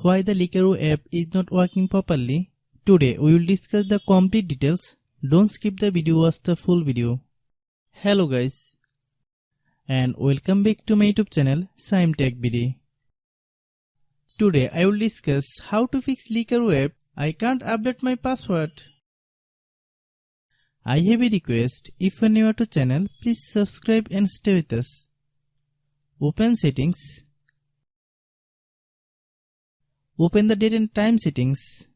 Why the Likerro app is not working properly? Today we will discuss the complete details. Don't skip the video, watch the full video. Hello guys, and welcome back to my YouTube channel Shaem Tech BD. Today I will discuss how to fix Likerro app. I can't update my password. I have a request. If you are new to channel, please subscribe and stay with us. Open settings. Open the date and time settings.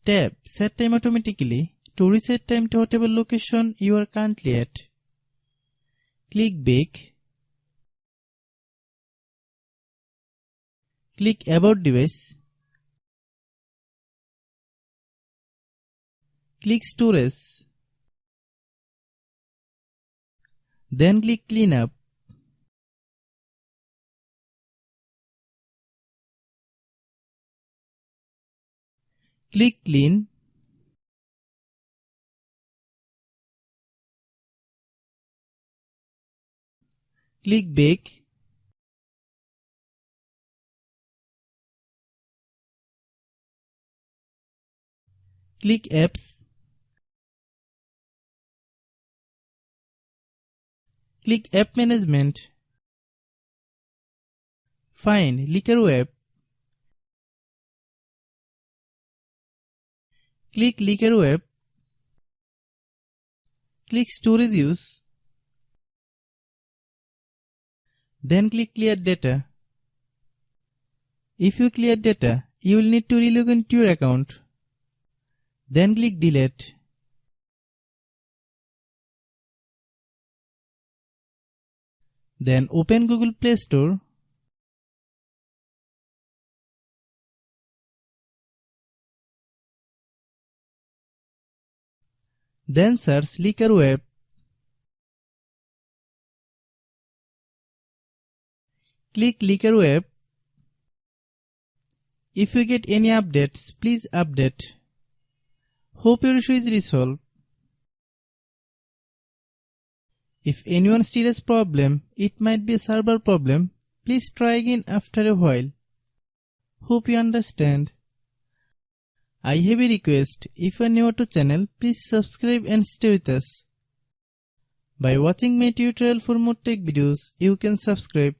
Tap Set Time automatically to reset time to whatever location you are currently at. Click Back. Click About Device. Click Storage. Then click Cleanup. Click Clean. Click Back. Click Apps. Click App Management. Find Likerro app. Click Likerro app. Click Storage Use. Then click Clear Data. If you clear data, you will need to relog into your account. Then click Delete. Then open Google Play Store. Then search Likerro app. Click Likerro app. If you get any updates, please update. Hope your issue is resolved. If anyone still has problem, it might be a server problem. Please try again after a while. Hope you understand. I have a request. If you are new to channel, please subscribe and stay with us. By watching my tutorial for more tech videos, you can subscribe.